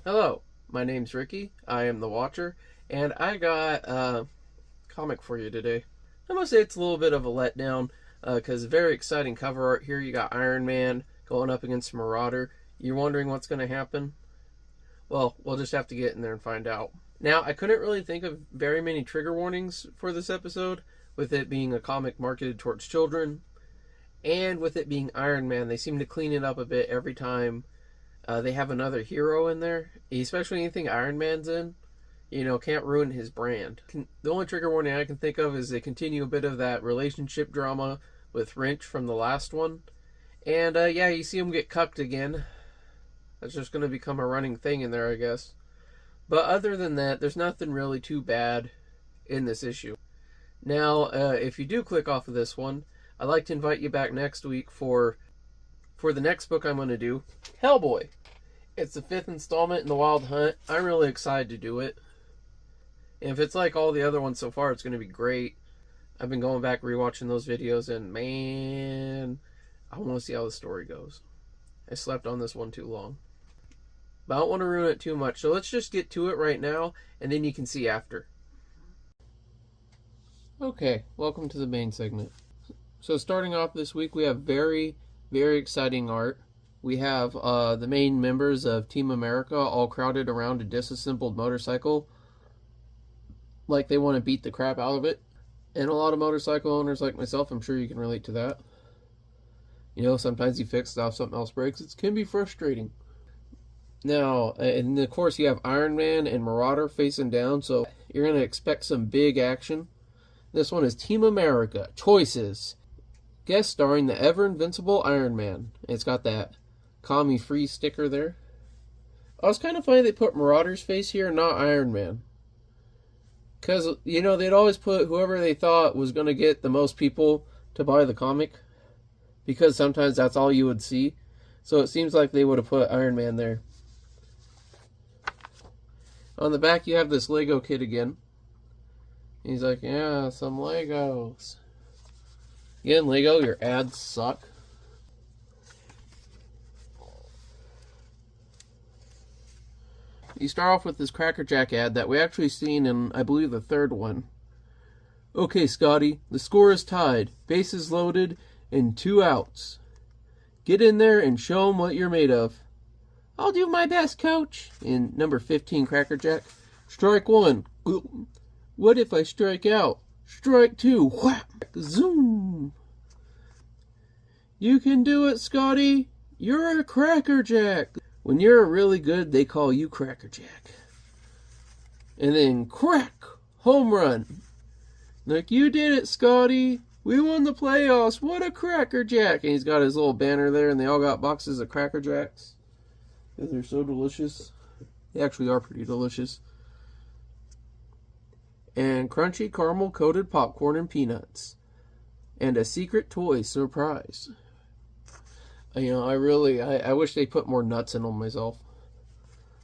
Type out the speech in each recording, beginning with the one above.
Hello, my name's Ricky. I am the Watcher, and I got a comic for you today. I must say it's a little bit of a letdown because very exciting cover art here. You got Iron Man going up against Marauder. You're wondering what's going to happen? Well, we'll just have to get in there and find out. Now, I couldn't really think of very many trigger warnings for this episode, with it being a comic marketed towards children, and with it being Iron Man. They seem to clean it up a bit every time they have another hero in there, especially anything Iron Man's in. Can't ruin his brand. The only trigger warning I can think of is they continue a bit of that relationship drama with Wrench from the last one. And yeah, you see him get cucked again. That's just going to become a running thing in there, I guess. But other than that, there's nothing really too bad in this issue. Now, if you do click off of this one, I'd like to invite you back next week for the next book I'm going to do, Hellboy. It's the 5th installment in the Wild Hunt. I'm really excited to do it. And if it's like all the other ones so far, it's going to be great. I've been going back rewatching those videos, and man, I want to see how the story goes. I slept on this one too long. But I don't want to ruin it too much, so let's just get to it right now, and then you can see after. Okay, welcome to the main segment. So starting off this week, we have very exciting art. We have the main members of Team America all crowded around a disassembled motorcycle like they want to beat the crap out of it. And a lot of motorcycle owners like myself, I'm sure you can relate to that. Sometimes you fix stuff, something else breaks. It can be frustrating. Now, and of course you have Iron Man and Marauder facing down, so you're going to expect some big action. This one is Team America, Choices. Guest starring the ever-invincible Iron Man. It's got that Commie Free sticker there. Oh, it's kind of funny they put Marauder's face here, not Iron Man. Because, they'd always put whoever they thought was going to get the most people to buy the comic. Because sometimes that's all you would see. So it seems like they would have put Iron Man there. On the back, you have this Lego kid again. He's like, yeah, some Legos. Again, Lego, your ads suck. You start off with this Cracker Jack ad that we actually seen in, I believe, the 3rd one. Okay, Scotty, the score is tied. Bases loaded and 2 outs. Get in there and show 'em what you're made of. I'll do my best, coach. In number 15, Cracker Jack. Strike 1. What if I strike out? Strike 2. Whack. Zoom. You can do it, Scotty. You're a Cracker Jack. When you're really good, they call you Cracker Jack. And then crack. Home run. Like, you did it, Scotty. We won the playoffs. What a Cracker Jack. And he's got his little banner there, and they all got boxes of Cracker Jacks. Because they're so delicious. They actually are pretty delicious. And crunchy caramel coated popcorn and peanuts. And a secret toy surprise. I wish they put more nuts in them myself.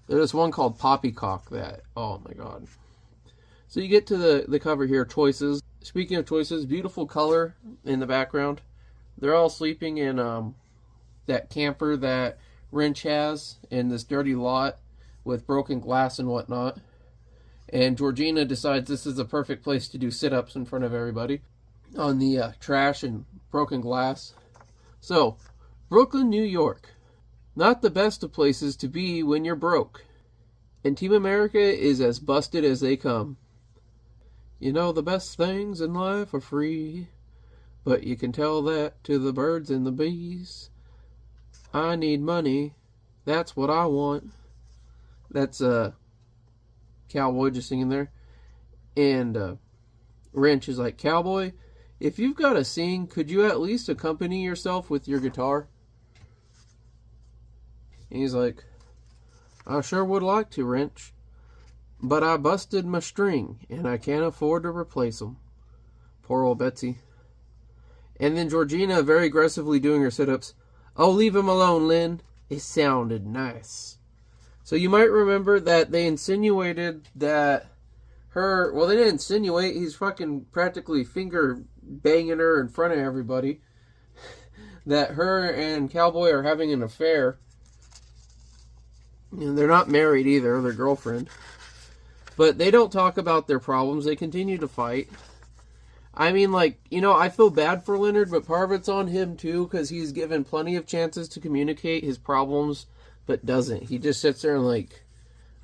There's one called Poppycock that, oh my god. So you get to the cover here, Choices. Speaking of choices, beautiful color in the background. They're all sleeping in that camper that Wrench has in this dirty lot with broken glass and whatnot. And Georgina decides this is the perfect place to do sit-ups in front of everybody on the trash and broken glass. So, Brooklyn, New York. Not the best of places to be when you're broke. And Team America is as busted as they come. The best things in life are free. But you can tell that to the birds and the bees. I need money. That's what I want. That's Cowboy just singing there. And Wrench is like, Cowboy, if you've got to sing, could you at least accompany yourself with your guitar? And he's like, I sure would like to, Wrench. But I busted my string, and I can't afford to replace them. Poor old Betsy. And then Georgina, very aggressively doing her sit-ups. Oh, leave him alone, Lynn. It sounded nice. So you might remember that they insinuated that well, they didn't insinuate. He's fucking practically finger banging her in front of everybody. That her and Cowboy are having an affair. And they're not married either, their girlfriend. But they don't talk about their problems. They continue to fight. I mean, like, you know, I feel bad for Leonard, but part of it's on him, too, because he's given plenty of chances to communicate his problems, but doesn't. He just sits there and, like,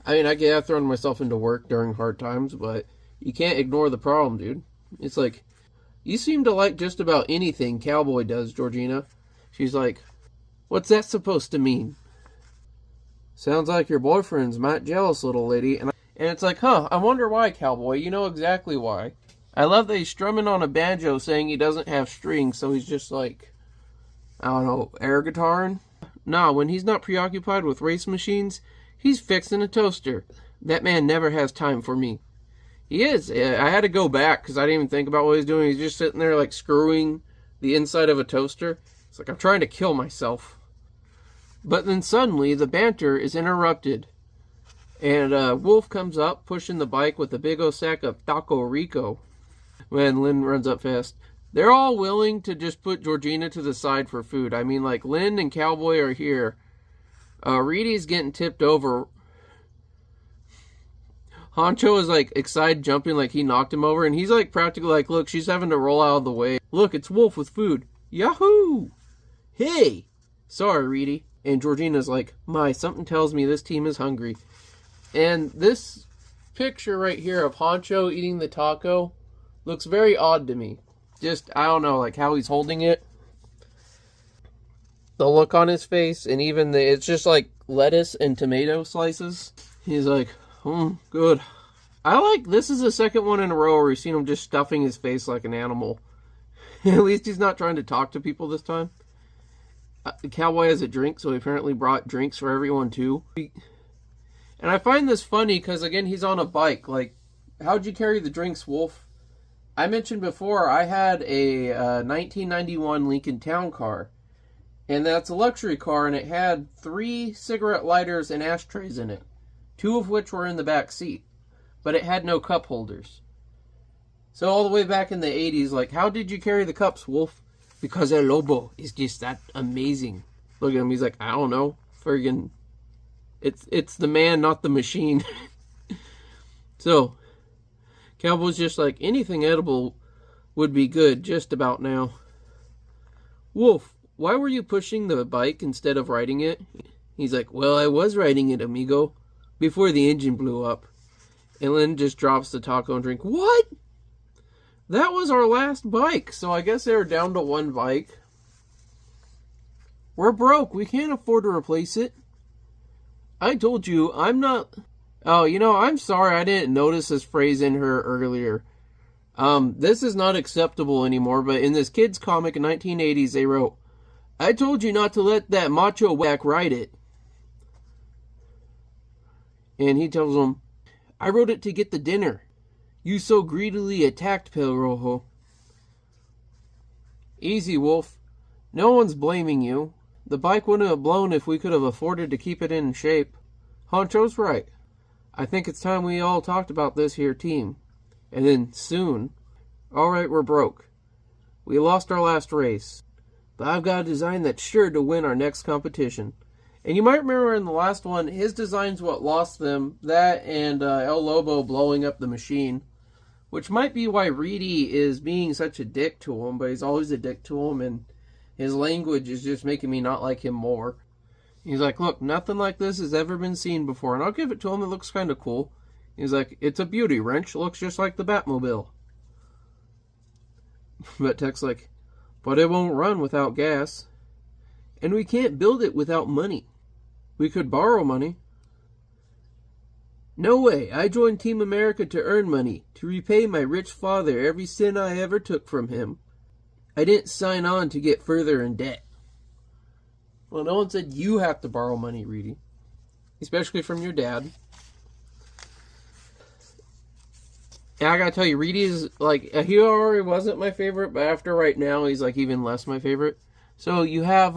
I mean, I get I've thrown myself into work during hard times, but you can't ignore the problem, dude. It's like, you seem to like just about anything Cowboy does, Georgina. She's like, what's that supposed to mean? Sounds like your boyfriend's might jealous, little lady. And it's like, huh, I wonder why, Cowboy. You know exactly why. I love that he's strumming on a banjo saying he doesn't have strings, so he's just like, I don't know, air guitaring? Nah, when he's not preoccupied with race machines, he's fixing a toaster. That man never has time for me. He is. I had to go back because I didn't even think about what he's doing. He's just sitting there like screwing the inside of a toaster. It's like, I'm trying to kill myself. But then suddenly the banter is interrupted. And Wolf comes up pushing the bike with a big old sack of Taco Rico. When Lynn runs up fast. They're all willing to just put Georgina to the side for food. I mean, like, Lynn and Cowboy are here. Reedy's getting tipped over. Honcho is, like, excited, jumping like he knocked him over. And he's, like, practically like, look, she's having to roll out of the way. Look, it's Wolf with food. Yahoo! Hey! Sorry, Reedy. And Georgina's like, my, something tells me this team is hungry. And this picture right here of Honcho eating the taco looks very odd to me. Just, I don't know, like how he's holding it. The look on his face, and even it's just like lettuce and tomato slices. He's like, good. This is the second one in a row where we've seen him just stuffing his face like an animal. At least he's not trying to talk to people this time. The Cowboy has a drink, so he apparently brought drinks for everyone too. And I find this funny because, again, he's on a bike. Like, how'd you carry the drinks, Wolf? I mentioned before I had a 1991 Lincoln Town Car. And that's a luxury car, and it had 3 cigarette lighters and ashtrays in it. 2 of which were in the back seat. But it had no cup holders. So all the way back in the 80s, like, how did you carry the cups, Wolf? Because El Lobo is just that amazing. Look at him, he's like, I don't know. Friggin', it's the man, not the machine. So, Cowboy's just like, anything edible would be good just about now. Wolf, why were you pushing the bike instead of riding it? He's like, well, I was riding it, amigo, before the engine blew up. And Lynn just drops the taco and drink. What? That was our last bike, so I guess they were down to 1 bike. We're broke. We can't afford to replace it. I told you, I'm not... Oh, you know, I'm sorry I didn't notice this phrase in her earlier. This is not acceptable anymore, but in this kid's comic in 1980s, they wrote, I told you not to let that macho whack ride it. And he tells them, I wrote it to get the dinner. You so greedily attacked Pale Rojo. Easy, Wolf. No one's blaming you. The bike wouldn't have blown if we could have afforded to keep it in shape. Honcho's right. I think it's time we all talked about this here team. And then, soon. Alright, we're broke. We lost our last race. But I've got a design that's sure to win our next competition. And you might remember in the last one, his design's what lost them. That and El Lobo blowing up the machine. Which might be why Reedy is being such a dick to him, but he's always a dick to him, and his language is just making me not like him more. He's like, look, nothing like this has ever been seen before, and I'll give it to him, it looks kind of cool. He's like, it's a beauty wrench, looks just like the Batmobile. But Tech's like, but it won't run without gas. And we can't build it without money. We could borrow money. No way, I joined Team America to earn money, to repay my rich father every cent I ever took from him. I didn't sign on to get further in debt. Well, no one said you have to borrow money, Reedy. Especially from your dad. And I gotta tell you, Reedy is, like, he already wasn't my favorite, but after right now, he's, like, even less my favorite. So you have,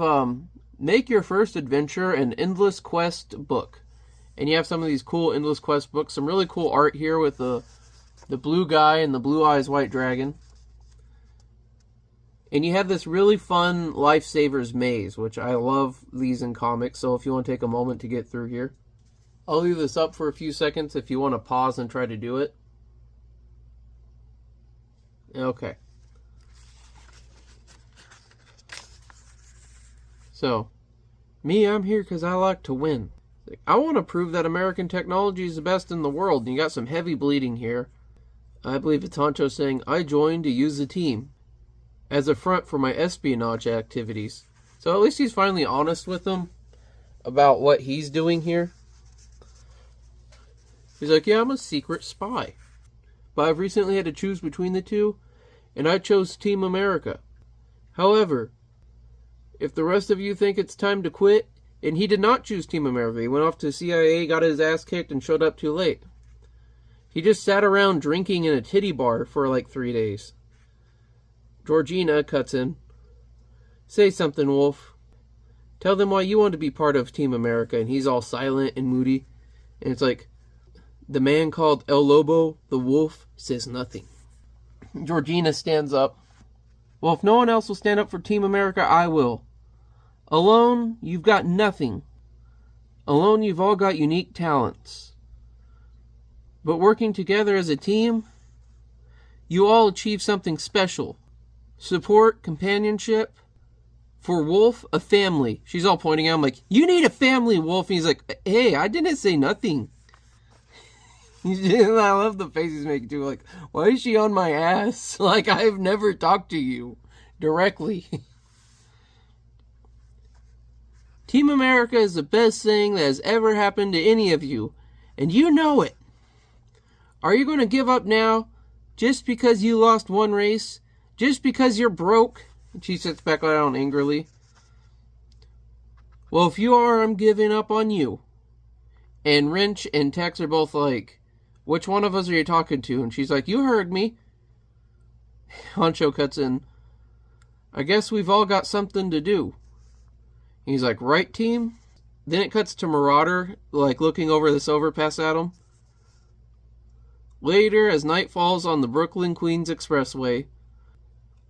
Make Your First Adventure, an Endless Quest book. And you have some of these cool Endless Quest books. Some really cool art here with the blue guy and the blue eyes white dragon. And you have this really fun Lifesavers maze, which I love these in comics. So if you want to take a moment to get through here. I'll leave this up for a few seconds if you want to pause and try to do it. Okay. So, me, I'm here because I like to win. I want to prove that American technology is the best in the world, and you got some heavy bleeding here. I believe it's Honcho saying, I joined to use the team as a front for my espionage activities. So at least he's finally honest with them about what he's doing here. He's like, yeah, I'm a secret spy. But I've recently had to choose between the two, and I chose Team America. However, if the rest of you think it's time to quit, and he did not choose Team America. He went off to CIA, got his ass kicked, and showed up too late. He just sat around drinking in a titty bar for like 3 days. Georgina cuts in. Say something, Wolf. Tell them why you want to be part of Team America. And he's all silent and moody. And it's like, the man called El Lobo, the wolf, says nothing. Georgina stands up. Well, if no one else will stand up for Team America, I will. Alone, you've got nothing. Alone, you've all got unique talents. But working together as a team, you all achieve something special. Support, companionship. For Wolf, a family. She's all pointing at him like, you need a family, Wolf. And he's like, hey, I didn't say nothing. I love the face he's making too. Like, why is she on my ass? Like, I've never talked to you directly. Team America is the best thing that has ever happened to any of you. And you know it. Are you going to give up now? Just because you lost one race? Just because you're broke? And she sits back down angrily. Well, if you are, I'm giving up on you. And Wrench and Tex are both like, which one of us are you talking to? And she's like, you heard me. Honcho cuts in. I guess we've all got something to do. He's like, right, team? Then it cuts to Marauder, like, looking over this overpass at him. Later, as night falls on the Brooklyn-Queens Expressway,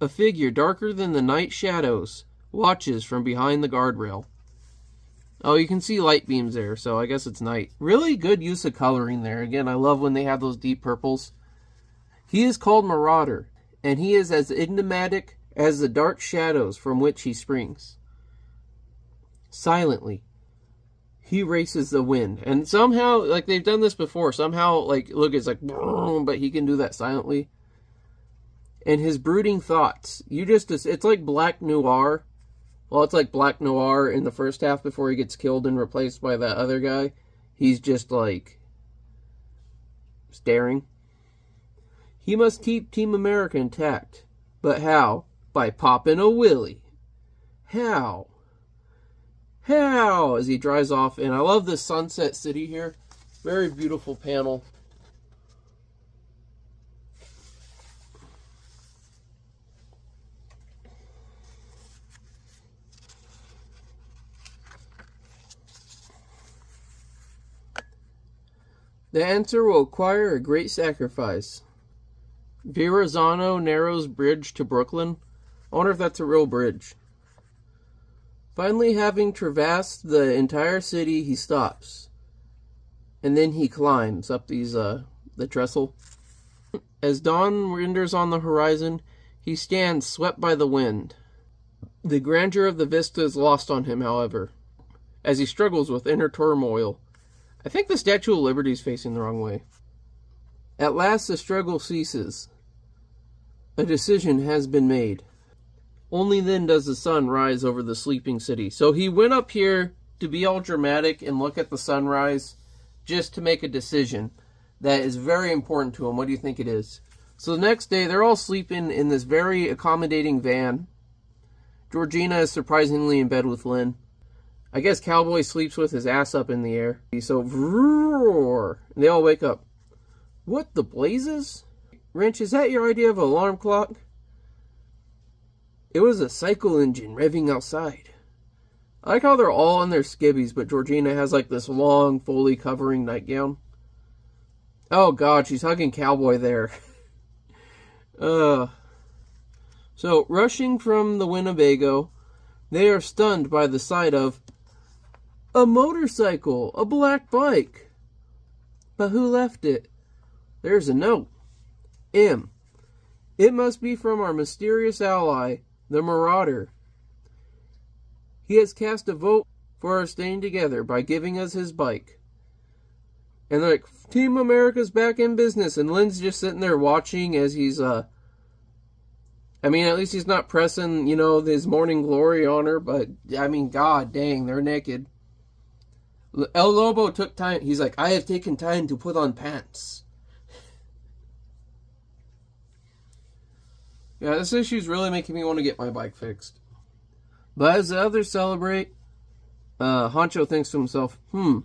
a figure darker than the night shadows watches from behind the guardrail. Oh, you can see light beams there, so I guess it's night. Really good use of coloring there. Again, I love when they have those deep purples. He is called Marauder, and he is as enigmatic as the dark shadows from which he springs. Silently, he races the wind. And somehow, like they've done this before, somehow, like, look, it's like, but he can do that silently. And his brooding thoughts, it's like Black Noir. Well, it's like Black Noir in the first half before he gets killed and replaced by that other guy. He's just, like, staring. He must keep Team America intact. But how? By popping a willy. How? How? As he drives off. And I love this sunset city here. Very beautiful panel. The answer will require a great sacrifice. Verrazano Narrows Bridge to Brooklyn. I wonder if that's a real bridge. Finally, having traversed the entire city, he stops. And then he climbs up the trestle. As dawn renders on the horizon, he stands swept by the wind. The grandeur of the vista is lost on him, however, as he struggles with inner turmoil. I think the Statue of Liberty is facing the wrong way. At last the struggle ceases. A decision has been made. Only then does the sun rise over the sleeping city. So he went up here to be all dramatic and look at the sunrise just to make a decision that is very important to him. What do you think it is? So the next day, they're all sleeping in this very accommodating van. Georgina is surprisingly in bed with Lynn. I guess Cowboy sleeps with his ass up in the air. So, roar, they all wake up. What the blazes? Wrench, is that your idea of an alarm clock? It was a cycle engine revving outside. I like how they're all in their skivvies, but Georgina has like this long, fully covering nightgown. Oh god, she's hugging Cowboy there. So, rushing from the Winnebago, they are stunned by the sight of A motorcycle, a black bike. But who left it? There's a note. M. It must be from our mysterious ally, the Marauder. He has cast a vote for our staying together by giving us his bike. And they're like, Team America's back in business. And Lynn's just sitting there watching as he's, at least he's not pressing, his morning glory on her. But, god dang, they're naked. El Lobo took time. He's like, I have taken time to put on pants. Yeah, this issue's really making me want to get my bike fixed. But as the others celebrate, Honcho thinks to himself,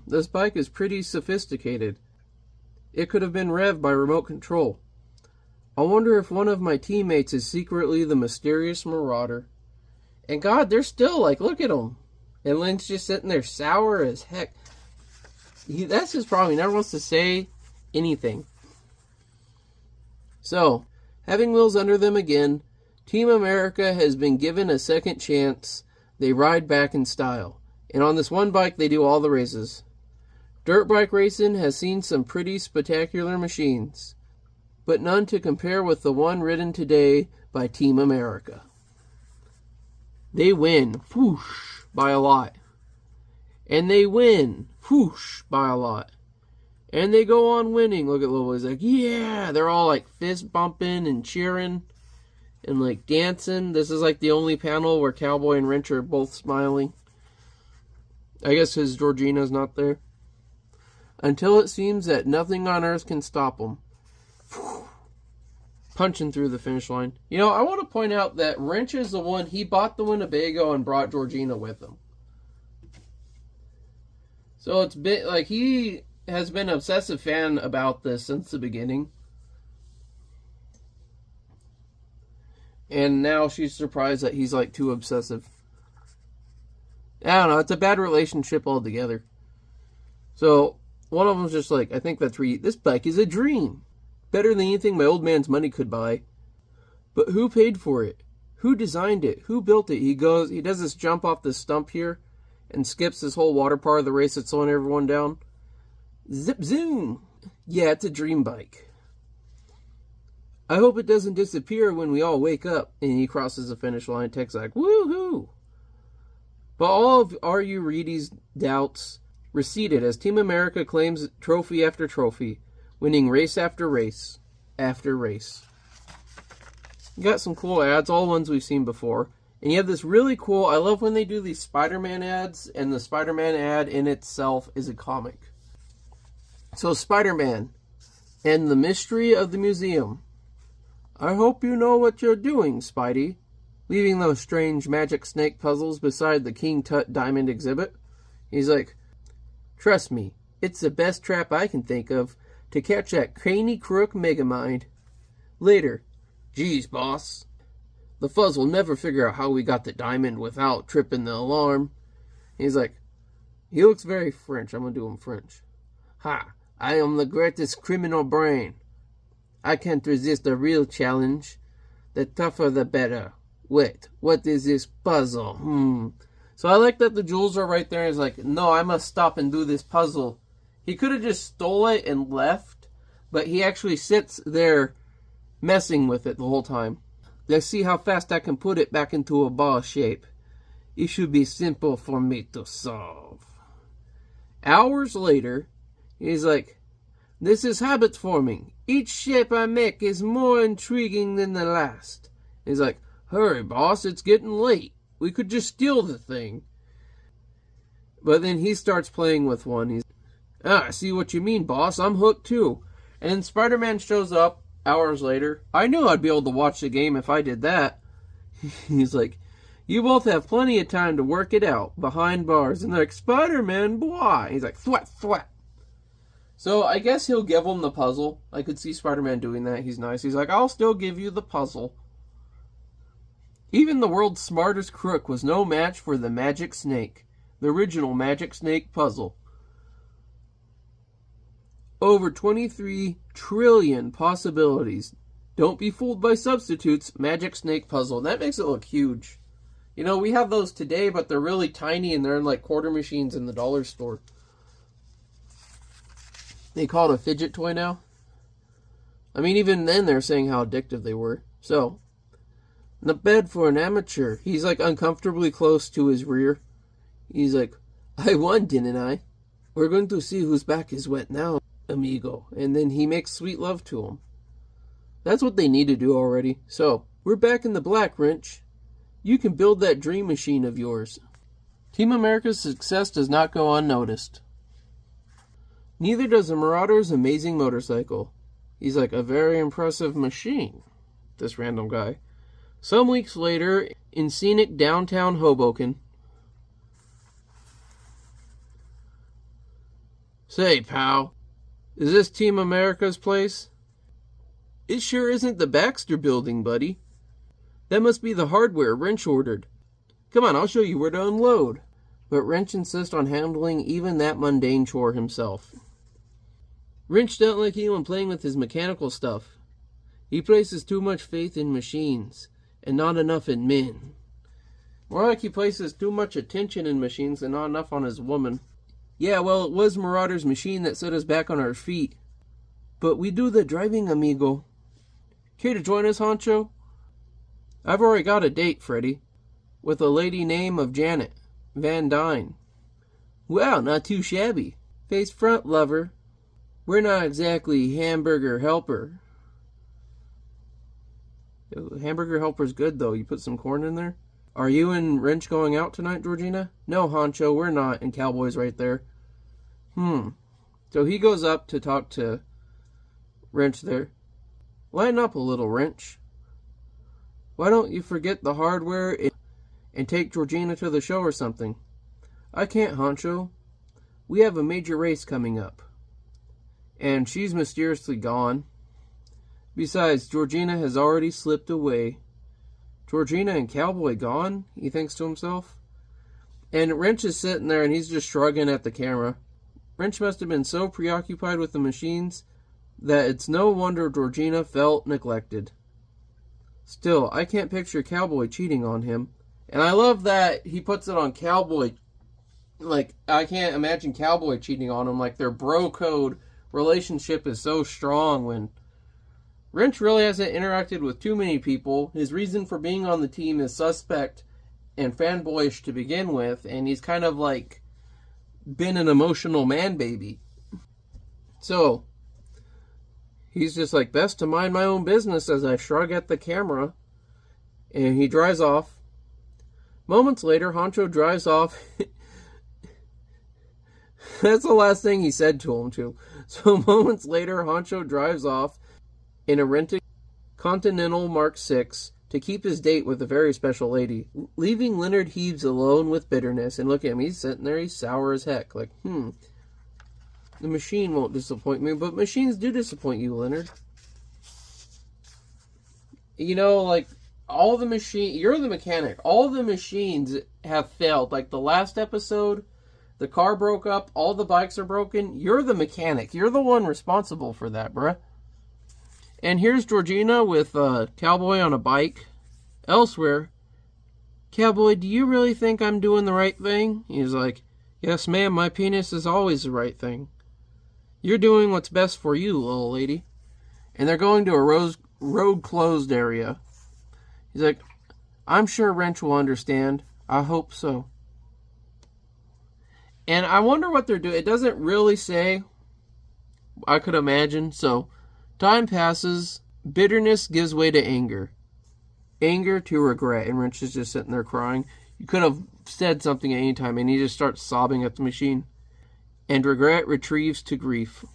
this bike is pretty sophisticated. It could have been revved by remote control. I wonder if one of my teammates is secretly the mysterious Marauder. And God, they're still like, look at them. And Lynn's just sitting there sour as heck. That's his problem. He never wants to say anything. So, having wheels under them again, Team America has been given a second chance. They ride back in style. And on this one bike, they do all the races. Dirt bike racing has seen some pretty spectacular machines, but none to compare with the one ridden today by Team America. They win, whoosh, by a lot. And they win, whoosh, by a lot. And they go on winning. Look at Lobo. He's like, yeah. They're all like fist bumping and cheering and like dancing. This is like the only panel where Cowboy and Wrench are both smiling. I guess his Georgina's not there. Until it seems that nothing on earth can stop them. Punching through the finish line. I want to point out that Wrench is the one, he bought the Winnebago and brought Georgina with him. So it's been like he has been an obsessive fan about this since the beginning. And now she's surprised that he's like too obsessive. I don't know, it's a bad relationship altogether. So, one of them's just like, I think that's this bike is a dream. Better than anything my old man's money could buy. But who paid for it? Who designed it? Who built it? He does this jump off this stump here and skips this whole water part of the race that's slowing everyone down. Zip zoom! Yeah, it's a dream bike. I hope it doesn't disappear when we all wake up. And he crosses the finish line. Tech's like, woohoo! But all of R.U. Reedy's doubts receded as Team America claims trophy after trophy, winning race after race after race. You got some cool ads, all ones we've seen before. And you have this really cool, I love when they do these Spider-Man ads, and the Spider-Man ad in itself is a comic. So Spider-Man and the Mystery of the Museum. I hope you know what you're doing, Spidey. Leaving those strange magic snake puzzles beside the King Tut Diamond exhibit. He's like, trust me, it's the best trap I can think of to catch that cranny crook Megamind. Later, geez, boss. The fuzz will never figure out how we got the diamond without tripping the alarm. He's like, he looks very French. I'm going to do him French. Ha, I am the greatest criminal brain. I can't resist a real challenge. The tougher the better. Wait, what is this puzzle? So I like that the jewels are right there. He's like, no, I must stop and do this puzzle. He could have just stole it and left, but he actually sits there messing with it the whole time. Let's see how fast I can put it back into a ball shape. It should be simple for me to solve. Hours later, he's like, this is habit forming. Each shape I make is more intriguing than the last. He's like, hurry, boss, it's getting late. We could just steal the thing. But then he starts playing with one. He's, I see what you mean, boss. I'm hooked too. And then Spider-Man shows up hours later. I knew I'd be able to watch the game if I did that. He's like, you both have plenty of time to work it out behind bars. And they're like, Spider-Man, why? He's like, thwat, thwat. So I guess he'll give him the puzzle. I could see Spider-Man doing that. He's nice. He's like, I'll still give you the puzzle. Even the world's smartest crook was no match for the Magic Snake, the original Magic Snake puzzle. Over 23 trillion possibilities. Don't be fooled by substitutes. Magic Snake puzzle. That makes it look huge. You know, we have those today, but they're really tiny and they're in like quarter machines in the dollar store. They call it a fidget toy now. I mean, even then they're saying how addictive they were. So, not bad for an amateur. He's like uncomfortably close to his rear. He's like, I won, didn't I? We're going to see whose back is wet now, amigo. And then he makes sweet love to him. That's what they need to do already. So, we're back in the black, Wrench. You can build that dream machine of yours. Team America's success does not go unnoticed. Neither does the Marauder's amazing motorcycle. He's like a very impressive machine, this random guy. Some weeks later, in scenic downtown Hoboken. Say, pal, is this Team America's place? It sure isn't the Baxter building, buddy. That must be the hardware Wrench ordered. Come on, I'll show you where to unload. But Wrench insists on handling even that mundane chore himself. Wrench don't like anyone playing with his mechanical stuff. He places too much faith in machines, and not enough in men. More like he places too much attention in machines and not enough on his woman. Yeah, well, it was Marauder's machine that set us back on our feet. But we do the driving, amigo. Care to join us, Honcho? I've already got a date, Freddy, with a lady named of Janet Van Dyne. Wow, not too shabby. Face front, lover. We're not exactly hamburger helper. Hamburger helper's good, though. You put some corn in there. Are you and Wrench going out tonight, Georgina? No, Honcho, we're not. And Cowboy's right there. So he goes up to talk to Wrench there. Lighten up a little, Wrench. Why don't you forget the hardware and take Georgina to the show or something? I can't, Honcho. We have a major race coming up. And she's mysteriously gone. Besides, Georgina has already slipped away. Georgina and Cowboy gone? He thinks to himself. And Wrench is sitting there and he's just shrugging at the camera. Wrench must have been so preoccupied with the machines that it's no wonder Georgina felt neglected. Still, I can't picture Cowboy cheating on him. And I love that he puts it on Cowboy. Like, I can't imagine Cowboy cheating on him. Like, their bro code relationship is so strong when Wrench really hasn't interacted with too many people. His reason for being on the team is suspect and fanboyish to begin with, and he's kind of like been an emotional man baby. So he's just like, best to mind my own business, as I shrug at the camera, and he drives off. Moments later, Honcho drives off. That's the last thing he said to him, too. So moments later, Honcho drives off in a rented Continental Mark VI to keep his date with a very special lady, leaving Leonard Heaves alone with bitterness. And look at him, he's sitting there, he's sour as heck. Like, the machine won't disappoint me, but machines do disappoint you, Leonard. You know, like, all the you're the mechanic. All the machines have failed. Like, the last episode, the car broke up, all the bikes are broken. You're the mechanic. You're the one responsible for that, bruh. And here's Georgina with Cowboy on a bike. Elsewhere, Cowboy, do you really think I'm doing the right thing? He's like, yes, ma'am, my penis is always the right thing. You're doing what's best for you, little lady. And they're going to a road closed area. He's like, I'm sure Wrench will understand. I hope so. And I wonder what they're doing. It doesn't really say. I could imagine. So, time passes. Bitterness gives way to anger. Anger to regret. And Wrench is just sitting there crying. You could have said something at any time, and he just starts sobbing at the machine. And regret retrieves to grief.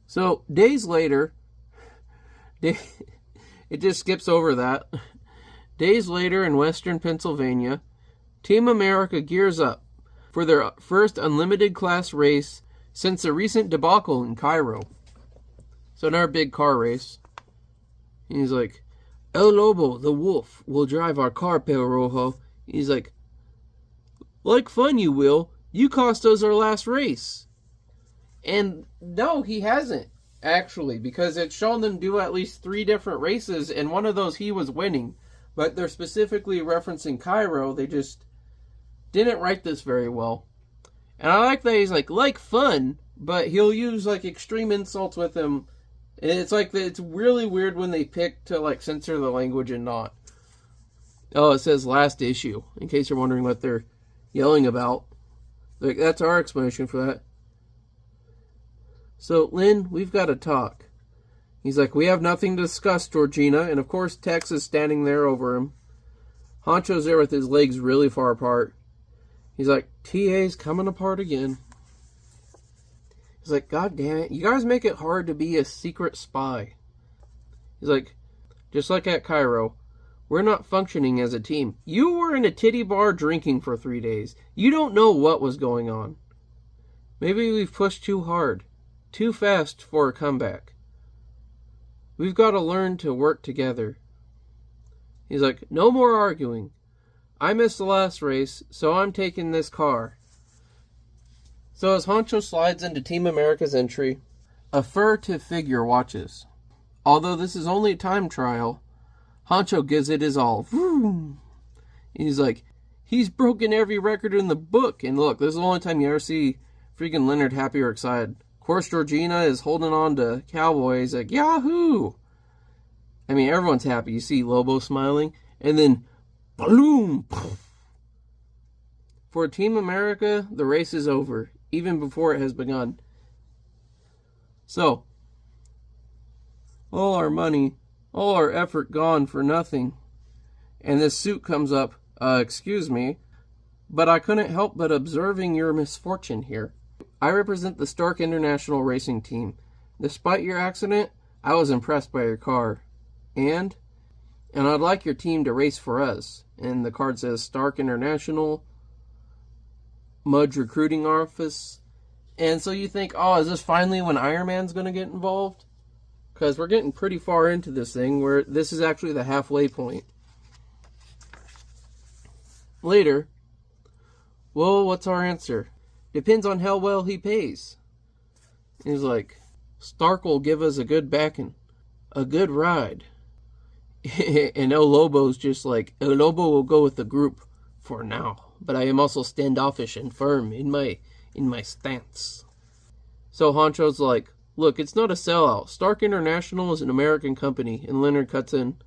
So, days later, it just skips over that. Days later in western Pennsylvania, Team America gears up for their first unlimited class race since a recent debacle in Cairo. So another big car race. He's like, El Lobo, the wolf, will drive our car, Pel Rojo. He's like fun you will. You cost us our last race. And no, he hasn't, actually, because it's shown them do at least 3 different races, and one of those he was winning. but they're specifically referencing Cairo. They just didn't write this very well. And I like that he's like fun, but he'll use like extreme insults with him. And it's like, it's really weird when they pick to like censor the language and not. Oh, it says last issue, in case you're wondering what they're yelling about. Like, that's our explanation for that. So, Lynn, we've got to talk. He's like, we have nothing to discuss, Georgina. And of course, Tex is standing there over him. Honcho's there with his legs really far apart. He's like, TA's coming apart again. He's like, God damn it, you guys make it hard to be a secret spy. He's like, just like at Cairo, we're not functioning as a team. You were in a titty bar drinking for 3 days. You don't know what was going on. Maybe we've pushed too hard, too fast for a comeback. We've got to learn to work together. He's like, no more arguing. I missed the last race, so I'm taking this car. So as Honcho slides into Team America's entry, a furtive figure watches. Although this is only a time trial, Honcho gives it his all. He's like, he's broken every record in the book. And look, this is the only time you ever see freaking Leonard happy or excited. Of course, Georgina is holding on to Cowboy. He's like, Yahoo! I mean, everyone's happy. You see Lobo smiling. And then, boom! For Team America, the race is over, even before it has begun. So, all our money, all our effort gone for nothing. And this suit comes up, excuse me, but I couldn't help but observing your misfortune here. I represent the Stark International Racing Team. Despite your accident, I was impressed by your car. And I'd like your team to race for us. And the card says Stark International, Mudge Recruiting Office. And so you think, oh, is this finally when Iron Man's going to get involved? Because we're getting pretty far into this thing where this is actually the halfway point. Later, well, what's our answer? Depends on how well he pays. He's like, Stark will give us a good backing, a good ride. And El Lobo's just like, El Lobo will go with the group for now, but I am also standoffish and firm in my stance. So Honcho's like, look, it's not a sellout. Stark International is an American company. And Leonard cuts in,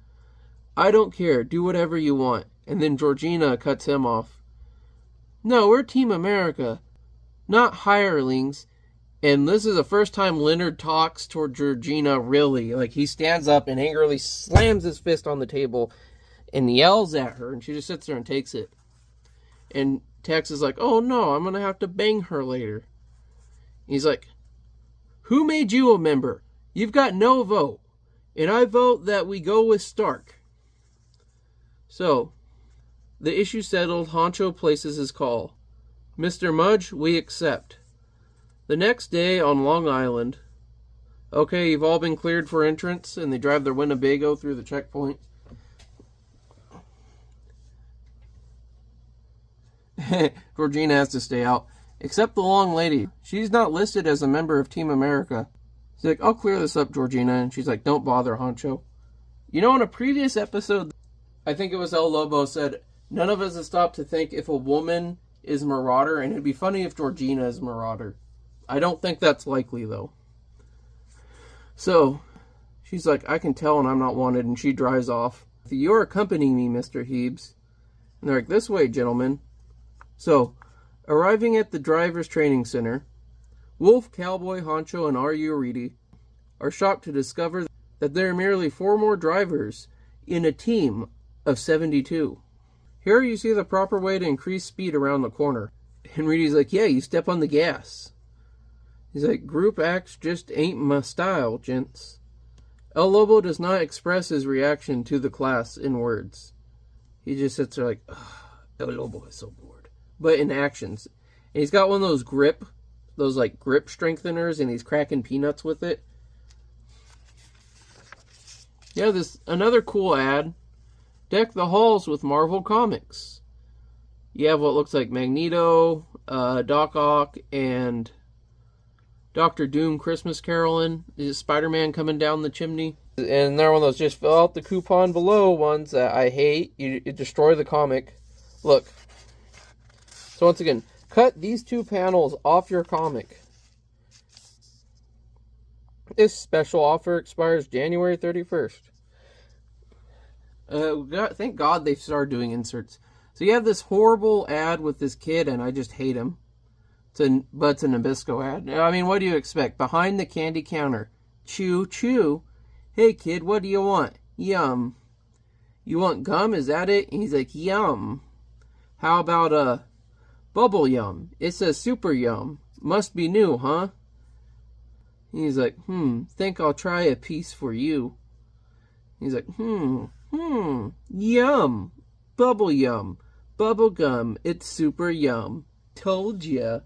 I don't care, do whatever you want. And then Georgina cuts him off. No, we're Team America, not hirelings. And this is the first time Leonard talks toward Georgina, really. Like, he stands up and angrily slams his fist on the table and yells at her. And she just sits there and takes it. And Tex is like, oh no, I'm going to have to bang her later. He's like, who made you a member? You've got no vote. And I vote that we go with Stark. So, the issue settled, Honcho places his call. Mr. Mudge, we accept. The next day on Long Island. Okay, you've all been cleared for entrance, and they drive their Winnebago through the checkpoint. Georgina has to stay out. Except the long lady. She's not listed as a member of Team America. She's like, I'll clear this up, Georgina. And she's like, don't bother, Honcho. You know, in a previous episode, I think it was El Lobo said, none of us have stopped to think if a woman is Marauder, and it'd be funny if Georgina is Marauder. I don't think that's likely, though. So, she's like, I can tell and I'm not wanted, and she drives off. You're accompanying me, Mr. Heebs. And they're like, this way, gentlemen. So, arriving at the driver's training center, Wolf, Cowboy, Honcho, and R.U. Reedy are shocked to discover that there are merely 4 more drivers in a team of 72. Here you see the proper way to increase speed around the corner. And Reedy's like, yeah, you step on the gas. He's like, group acts just ain't my style, gents. El Lobo does not express his reaction to the class in words. He just sits there like, El Lobo is so bored. But in actions. And he's got one of those grip strengtheners, and he's cracking peanuts with it. Yeah, this another cool ad. Deck the halls with Marvel Comics. You have what looks like Magneto, Doc Ock, and Dr. Doom Christmas caroling. Is Spider-Man coming down the chimney? And they're one of those just fill out the coupon below ones that I hate. You destroy the comic. Look. So once again, cut these 2 panels off your comic. This special offer expires January 31st. Thank God they started doing inserts. So you have this horrible ad with this kid, and I just hate him. But it's a Nabisco ad. I mean, what do you expect? Behind the candy counter. Chew, chew. Hey, kid, what do you want? Yum. You want gum? Is that it? And he's like, yum. How about bubble yum? It says super yum. Must be new, huh? And he's like, think I'll try a piece for you. He's like, yum. Bubble yum. Bubble gum. It's super yum. Told ya.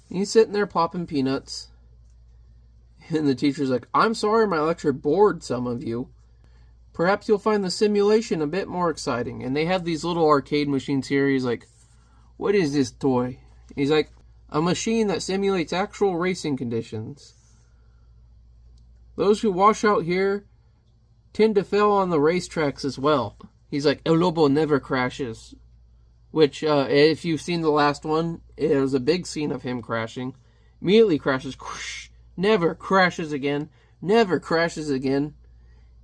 He's sitting there popping peanuts. And the teacher's like, I'm sorry my lecture bored some of you. Perhaps you'll find the simulation a bit more exciting. And they have these little arcade machines here. He's like, what is this toy? He's like, a machine that simulates actual racing conditions. Those who wash out here tend to fail on the racetracks as well. He's like, El Lobo never crashes. Which, if you've seen the last one, it was a big scene of him crashing. Immediately crashes. Whoosh, never crashes again. Never crashes again.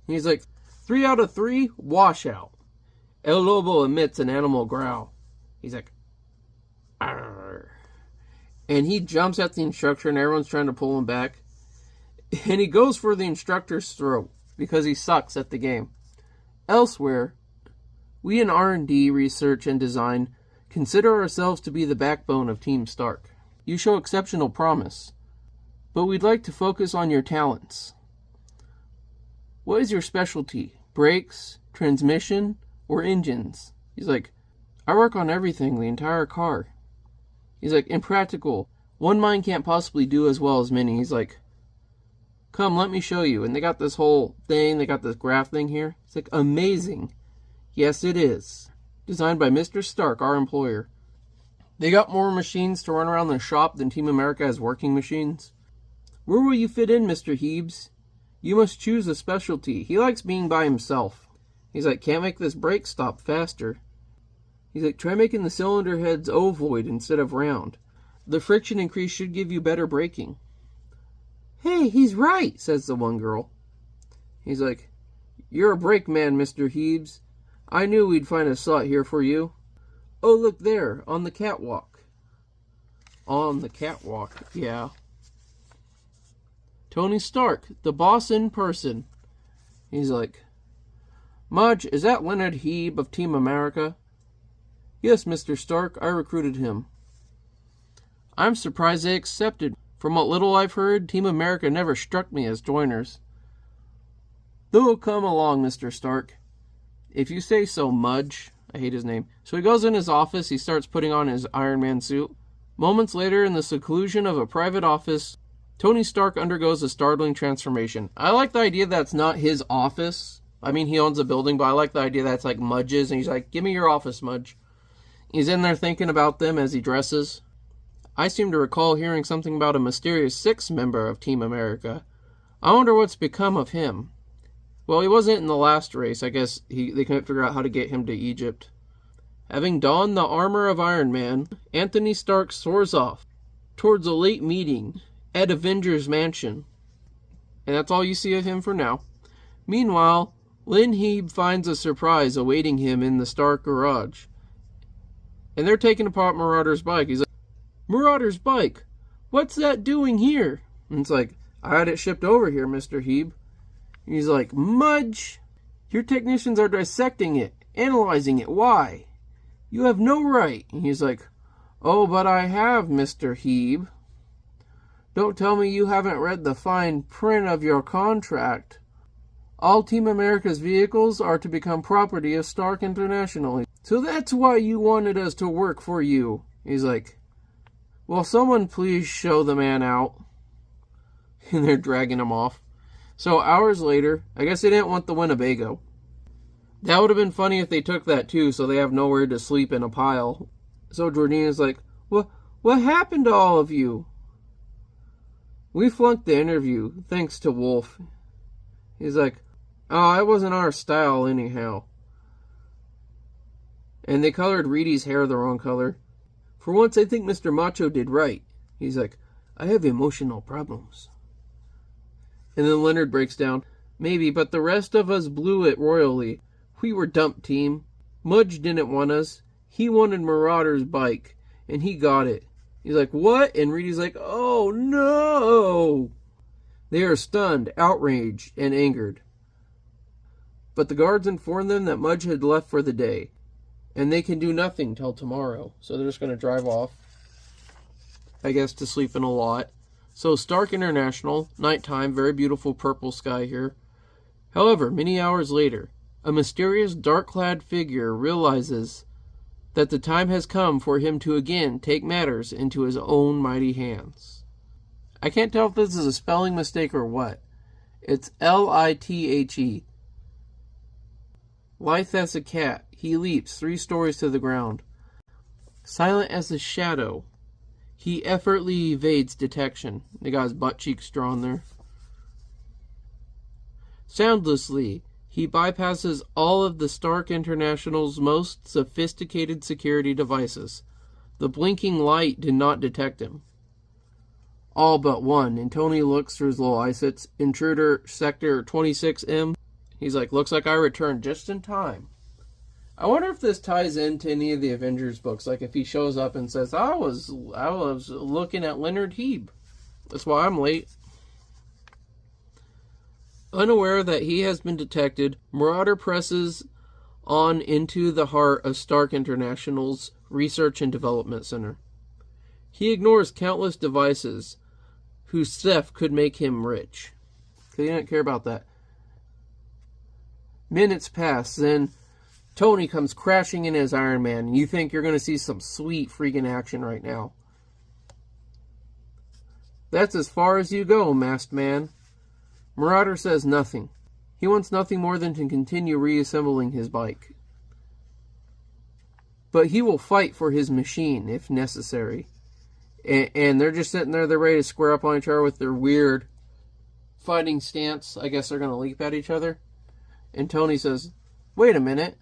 He's like, 3 out of 3, washout. El Lobo emits an animal growl. He's like, arr. And he jumps at the instructor and everyone's trying to pull him back. And he goes for the instructor's throat because he sucks at the game. Elsewhere, we in R&D, research, and design consider ourselves to be the backbone of Team Stark. You show exceptional promise, but we'd like to focus on your talents. What is your specialty? Brakes, transmission, or engines? He's like, I work on everything, the entire car. He's like, impractical. One mind can't possibly do as well as many. He's like, come, let me show you. And they got this whole thing, they got this graph thing here. It's like, amazing. Yes, it is. Designed by Mr. Stark, our employer. They got more machines to run around the shop than Team America has working machines. Where will you fit in, Mr. Heebs? You must choose a specialty. He likes being by himself. He's like, can't make this brake stop faster. He's like, try making the cylinder heads ovoid instead of round. The friction increase should give you better braking. Hey, he's right, says the one girl. He's like, you're a brake man, Mr. Heebs. I knew we'd find a slot here for you. Oh, look there, on the catwalk. On the catwalk, yeah. Tony Stark, the boss in person. He's like, Mudge, is that Leonard Heeb of Team America? Yes, Mr. Stark, I recruited him. I'm surprised they accepted. From what little I've heard, Team America never struck me as joiners. They'll come along, Mr. Stark. If you say so, Mudge. I hate his name. So he goes in his office, he starts putting on his Iron Man suit. Moments later, in the seclusion of a private office, Tony Stark undergoes a startling transformation. I like the idea that it's not his office. I mean, he owns a building, but I like the idea that it's like Mudge's, and he's like, give me your office, Mudge. He's in there thinking about them as he dresses. I seem to recall hearing something about a mysterious 6th member of Team America. I wonder what's become of him. Well, he wasn't in the last race. I guess they couldn't figure out how to get him to Egypt. Having donned the armor of Iron Man, Anthony Stark soars off towards a late meeting at Avengers Mansion. And that's all you see of him for now. Meanwhile, Lynn Heeb finds a surprise awaiting him in the Stark garage. And they're taking apart Marauder's bike. He's like, Marauder's bike? What's that doing here? And it's like, I had it shipped over here, Mr. Heeb. He's like, Mudge, your technicians are dissecting it, analyzing it. Why? You have no right. And he's like, oh, but I have, Mr. Heeb. Don't tell me you haven't read the fine print of your contract. All Team America's vehicles are to become property of Stark International. So that's why you wanted us to work for you. He's like, well, someone please show the man out. And they're dragging him off. So hours later, I guess they didn't want the Winnebago. That would have been funny if they took that too, so they have nowhere to sleep in a pile. So Jordina's like, what happened to all of you? We flunked the interview, thanks to Wolf. He's like, oh, it wasn't our style anyhow. And they colored Reedy's hair the wrong color. For once, I think Mr. Macho did right. He's like, I have emotional problems. And then Leonard breaks down. Maybe, but the rest of us blew it royally. We were dumped, team. Mudge didn't want us. He wanted Marauder's bike, and he got it. He's like, what? And Reedy's like, oh no! They are stunned, outraged, and angered. But the guards inform them that Mudge had left for the day, and they can do nothing till tomorrow. So they're just going to drive off, I guess, to sleep in a lot. So Stark International, nighttime, very beautiful purple sky here. However, many hours later, a mysterious dark-clad figure realizes that the time has come for him to again take matters into his own mighty hands. I can't tell if this is a spelling mistake or what. It's Lithe. Lithe as a cat, he leaps 3 stories to the ground. Silent as a shadow, he effortlessly evades detection. They got his butt cheeks drawn there. Soundlessly, he bypasses all of the Stark International's most sophisticated security devices. The blinking light did not detect him. All but one, and Tony looks through his little eyesets. Intruder, Sector 26M. He's like, looks like I returned just in time. I wonder if this ties into any of the Avengers books. Like if he shows up and says, I was looking at Leonard Heeb. That's why I'm late. Unaware that he has been detected, Marauder presses on into the heart of Stark International's Research and Development Center. He ignores countless devices whose theft could make him rich. He didn't care about that. Minutes pass, then Tony comes crashing in as Iron Man, and you think you're going to see some sweet freaking action right now. That's as far as you go, masked man. Marauder says nothing. He wants nothing more than to continue reassembling his bike. But he will fight for his machine if necessary. And they're just sitting there, they're ready to square up on each other with their weird fighting stance. I guess they're going to leap at each other. And Tony says, wait a minute.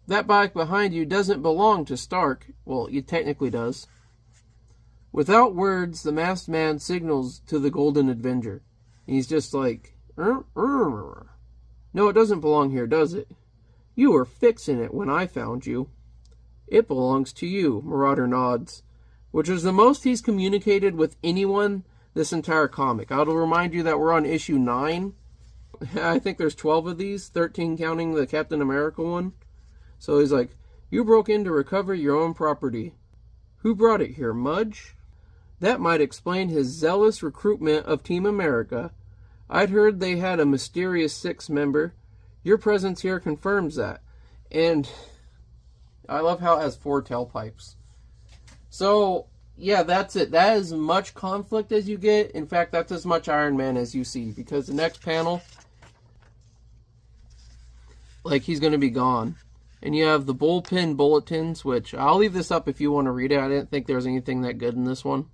That bike behind you doesn't belong to Stark. Well, it technically does. Without words, the masked man signals to the Golden Avenger. He's just like, No, it doesn't belong here, does it? You were fixing it when I found you. It belongs to you, Marauder nods, which is the most he's communicated with anyone this entire comic. I'll remind you that we're on issue 9. I think there's 12 of these, 13 counting the Captain America one. So he's like, you broke in to recover your own property. Who brought it here, Mudge? That might explain his zealous recruitment of Team America. I'd heard they had a mysterious 6th member. Your presence here confirms that. And I love how it has 4 tailpipes. So, yeah, that's it. That is as much conflict as you get. In fact, that's as much Iron Man as you see. Because the next panel, like, he's going to be gone. And you have the bullpen bulletins, which I'll leave this up if you want to read it. I didn't think there was anything that good in this one.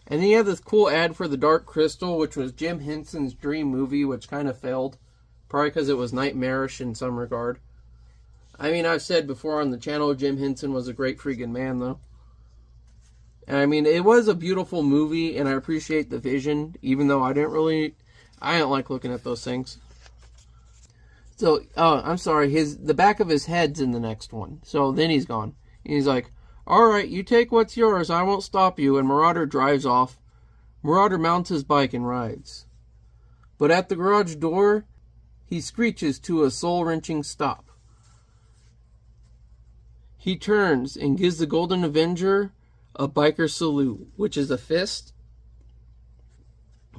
And then you have this cool ad for the Dark Crystal, which was Jim Henson's dream movie, which kind of failed. Probably because it was nightmarish in some regard. I mean, I've said before on the channel, Jim Henson was a great freaking man, though. And I mean, it was a beautiful movie, and I appreciate the vision, even though I didn't like looking at those things. So, I'm sorry, the back of his head's in the next one. So then he's gone. And he's like, alright, you take what's yours, I won't stop you, and Marauder drives off. Marauder mounts his bike and rides. But at the garage door, he screeches to a soul-wrenching stop. He turns and gives the Golden Avenger a biker salute, which is a fist.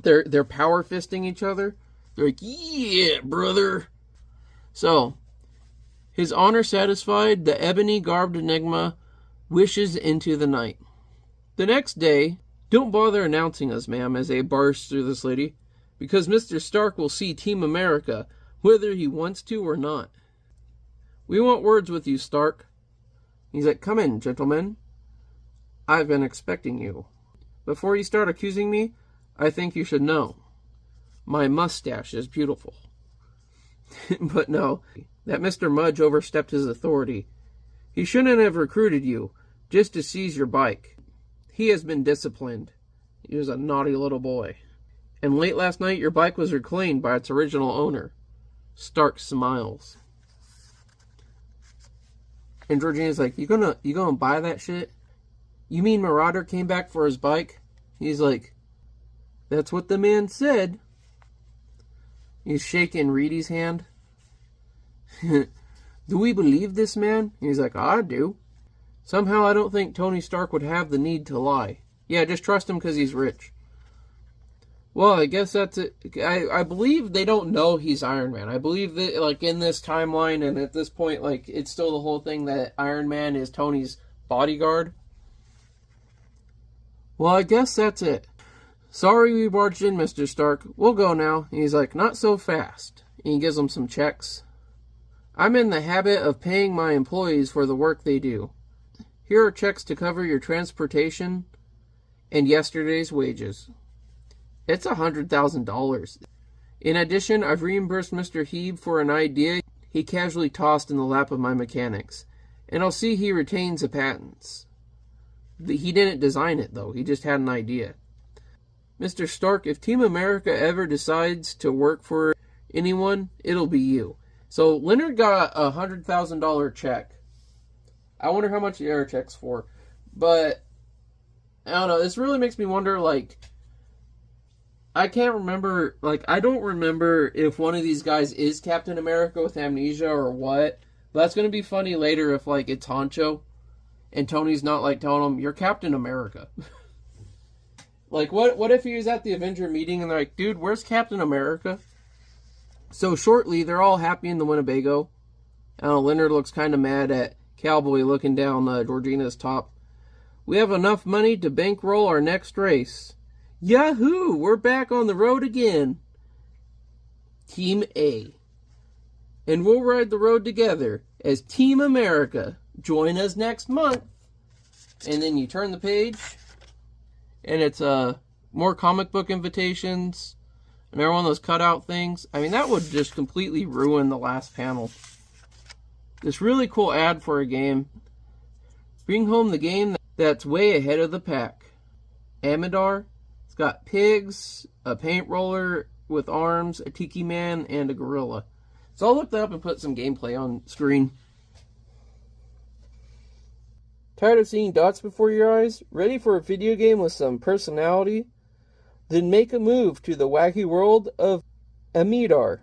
They're power fisting each other. They're like, yeah, brother. So, his honor satisfied, the ebony-garbed enigma wishes into the night. The next day, don't bother announcing us, ma'am, as they burst through this lady, because Mr. Stark will see Team America, whether he wants to or not. We want words with you, Stark. He's like, come in, gentlemen. I've been expecting you. before you start accusing me, I think you should know. My mustache is beautiful. But no, that Mr. Mudge overstepped his authority. He shouldn't have recruited you just to seize your bike. He has been disciplined. He was a naughty little boy. And late last night, your bike was reclaimed by its original owner. Stark smiles. And Georgina's like, you gonna buy that shit? You mean Marauder came back for his bike? He's like, that's what the man said. He's shaking Reedy's hand. Do we believe this man? He's like, I do. Somehow I don't think Tony Stark would have the need to lie. Yeah, just trust him because he's rich. Well, I guess that's it. I believe they don't know he's Iron Man. I believe that, like, in this timeline and at this point, like, it's still the whole thing that Iron Man is Tony's bodyguard. Well, I guess that's it. Sorry we barged in, Mr. Stark. We'll go now. And he's like, not so fast. And he gives him some checks. I'm in the habit of paying my employees for the work they do. Here are checks to cover your transportation and yesterday's wages. It's $100,000. In addition, I've reimbursed Mr. Heeb for an idea he casually tossed in the lap of my mechanics, and I'll see he retains the patents. He didn't design it, though. He just had an idea. Mr. Stark, if Team America ever decides to work for anyone, it'll be you. So Leonard got a $100,000 check. I wonder how much the air check's for. But, I don't know. This really makes me wonder, like, I can't remember, like, I don't remember if one of these guys is Captain America with amnesia or what. But that's going to be funny later if, like, it's Honcho. And Tony's not, like, telling him, you're Captain America. Like, what if he was at the Avenger meeting and they're like, dude, where's Captain America? So shortly, they're all happy in the Winnebago. Leonard looks kind of mad at Cowboy looking down Georgina's top. We have enough money to bankroll our next race. Yahoo! We're back on the road again. Team A. And we'll ride the road together as Team America. Join us next month. And then you turn the page, and it's more comic book invitations. Remember one of those cutout things? I mean, that would just completely ruin the last panel. This really cool ad for a game. Bring home the game that's way ahead of the pack. Amidar. It's got pigs, a paint roller with arms, a tiki man, and a gorilla. So I'll look that up and put some gameplay on screen. Tired of seeing dots before your eyes? Ready for a video game with some personality? Then make a move to the wacky world of Amidar.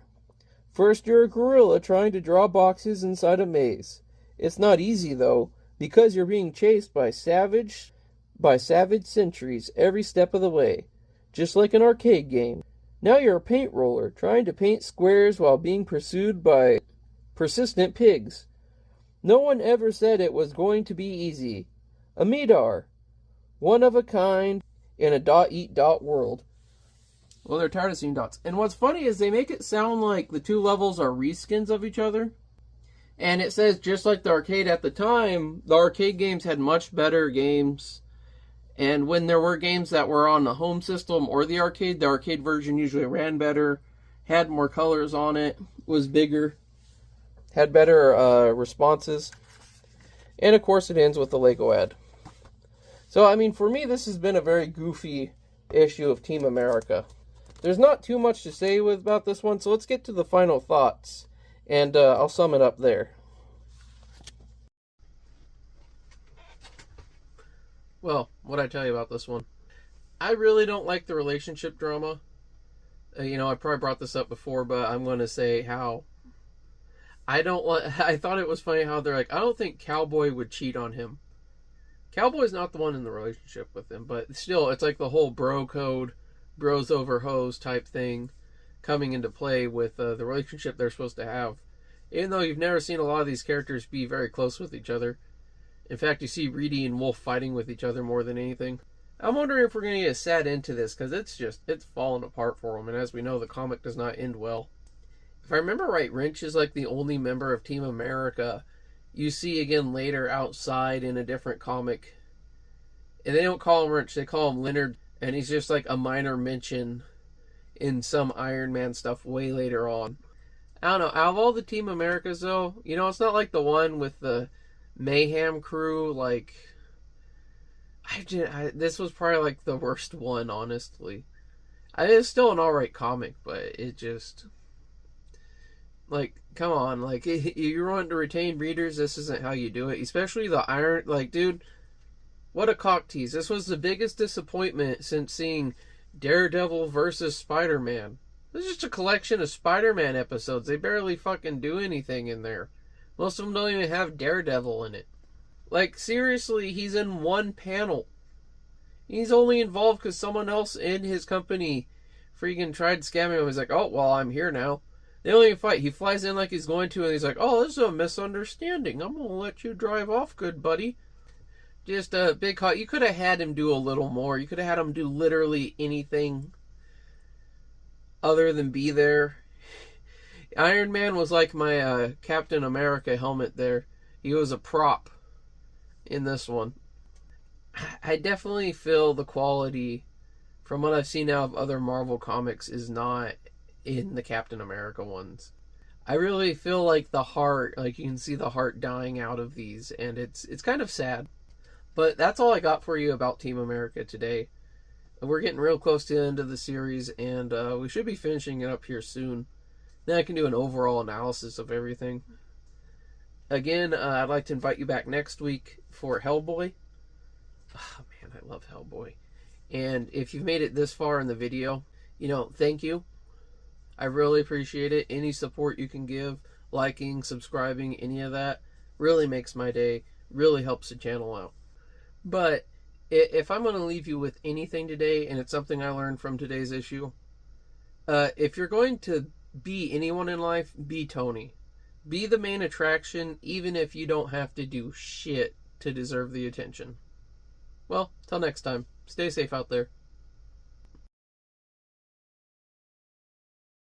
First, you're a gorilla trying to draw boxes inside a maze. It's not easy, though, because you're being chased by savage sentries every step of the way, just like an arcade game. Now you're a paint roller, trying to paint squares while being pursued by persistent pigs. No one ever said it was going to be easy. Amidar, one of a kind in a dot-eat-dot world. Well, they're tired of seeing dots. And what's funny is they make it sound like the two levels are reskins of each other. And it says, just like the arcade at the time, the arcade games had much better games. And when there were games that were on the home system or the arcade version usually ran better, had more colors on it, was bigger, had better responses. And of course it ends with the Lego ad. So, I mean, for me, this has been a very goofy issue of Team America. There's not too much to say about this one, so let's get to the final thoughts. And I'll sum it up there. Well, what'd I tell you about this one? I really don't like the relationship drama. I probably brought this up before, but I'm going to say how I thought it was funny how they're like, I don't think Cowboy would cheat on him. Cowboy's not the one in the relationship with him, but still, it's like the whole bro code, bros over hoes type thing coming into play with the relationship they're supposed to have. Even though you've never seen a lot of these characters be very close with each other. In fact, you see Reedy and Wolf fighting with each other more than anything. I'm wondering if we're going to get a sad end to this, because it's falling apart for them, and as we know, the comic does not end well. If I remember right, Wrench is like the only member of Team America you see again later outside in a different comic. And they don't call him Rich, they call him Leonard. And he's just like a minor mention in some Iron Man stuff way later on. I don't know. Out of all the Team Americas, though, you know, it's not like the one with the Mayhem crew. Like, this was probably like the worst one, honestly. It's still an alright comic, but it just, like, come on. Like, you're wanting to retain readers, this isn't how you do it. Especially the Iron, like, dude, what a cock tease. This was the biggest disappointment since seeing Daredevil versus Spider-Man. This is just a collection of Spider-Man episodes. They barely fucking do anything in there. Most of them don't even have Daredevil in it. Like, seriously, he's in one panel. He's only involved because someone else in his company freaking tried scamming him. He's like, oh, well, I'm here now. They don't even fight. He flies in like he's going to, and he's like, oh, this is a misunderstanding. I'm going to let you drive off, good buddy. Just a big hot. You could have had him do a little more. You could have had him do literally anything other than be there. Iron Man was like my Captain America helmet there. He was a prop in this one. I definitely feel the quality from what I've seen out of other Marvel comics is not in the Captain America ones. I really feel like the heart, like you can see the heart dying out of these, and it's kind of sad. But that's all I got for you about Team America today. We're getting real close to the end of the series, and we should be finishing it up here soon. Then I can do an overall analysis of everything. Again, I'd like to invite you back next week for Hellboy. Oh, man, I love Hellboy. And if you've made it this far in the video, you know, thank you. I really appreciate it. Any support you can give, liking, subscribing, any of that, really makes my day, really helps the channel out. But if I'm going to leave you with anything today, and it's something I learned from today's issue, if you're going to be anyone in life, be Tony. Be the main attraction, even if you don't have to do shit to deserve the attention. Well, till next time, stay safe out there.